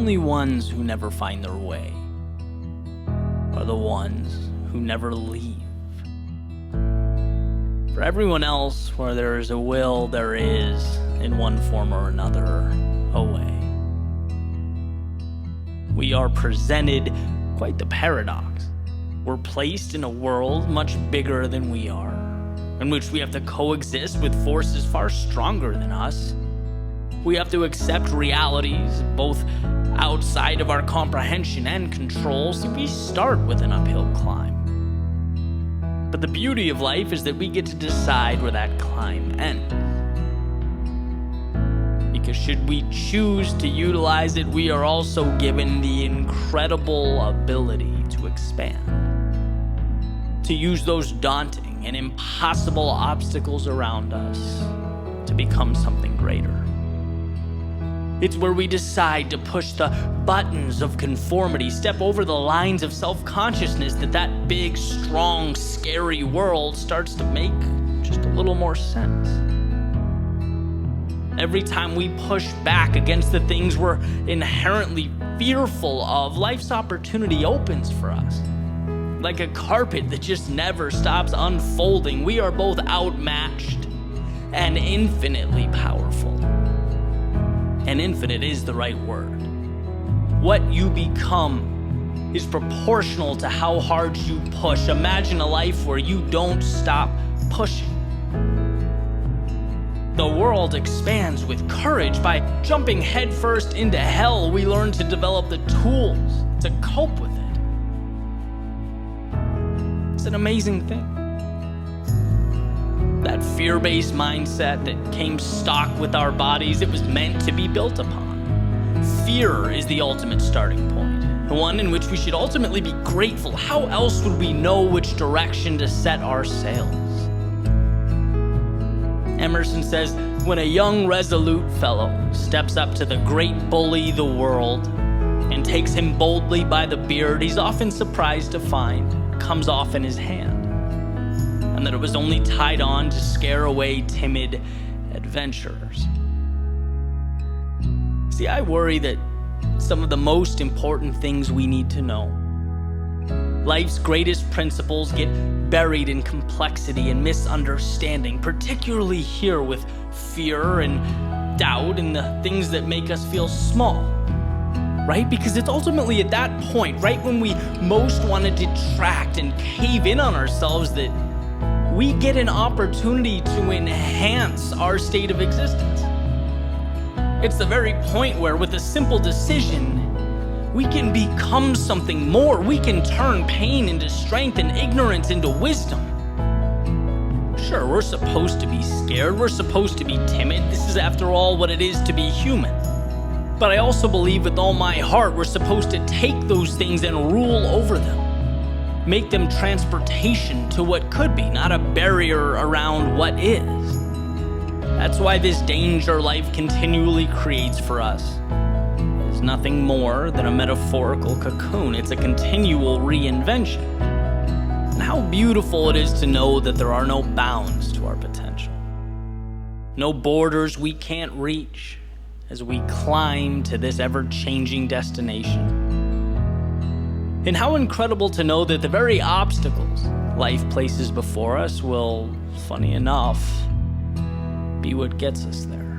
only ones who never find their way are the ones who never leave. For everyone else, where there is a will, there is, in one form or another, a way. We are presented quite the paradox. We're placed in a world much bigger than we are, in which we have to coexist with forces far stronger than us. We have to accept realities both outside of our comprehension and control, so we start with an uphill climb. But the beauty of life is that we get to decide where that climb ends. Because should we choose to utilize it, we are also given the incredible ability to expand. To use those daunting and impossible obstacles around us to become something greater. It's where we decide to push the buttons of conformity, step over the lines of self-consciousness, that big, strong, scary world starts to make just a little more sense. Every time we push back against the things we're inherently fearful of, life's opportunity opens for us. Like a carpet that just never stops unfolding, we are both outmatched and infinitely powerful. And infinite is the right word. What you become is proportional to how hard you push. Imagine a life where you don't stop pushing. The world expands with courage. By jumping headfirst into hell, we learn to develop the tools to cope with it. It's an amazing thing. That fear-based mindset that came stock with our bodies, it was meant to be built upon. Fear is the ultimate starting point, the one in which we should ultimately be grateful. How else would we know which direction to set our sails? Emerson says, when a young resolute fellow steps up to the great bully the world and takes him boldly by the beard, he's often surprised to find it comes off in his hand, and that it was only tied on to scare away timid adventurers. See, I worry that some of the most important things we need to know, life's greatest principles, get buried in complexity and misunderstanding, particularly here with fear and doubt and the things that make us feel small, right? Because it's ultimately at that point, right when we most want to detract and cave in on ourselves, that we get an opportunity to enhance our state of existence. It's the very point where, with a simple decision, we can become something more. We can turn pain into strength and ignorance into wisdom. Sure, we're supposed to be scared. We're supposed to be timid. This is, after all, what it is to be human. But I also believe with all my heart we're supposed to take those things and rule over them. Make them transportation to what could be, not a barrier around what is. That's why this danger life continually creates for us is nothing more than a metaphorical cocoon. It's a continual reinvention. And how beautiful it is to know that there are no bounds to our potential. No borders we can't reach as we climb to this ever-changing destination. And how incredible to know that the very obstacles life places before us will, funny enough, be what gets us there.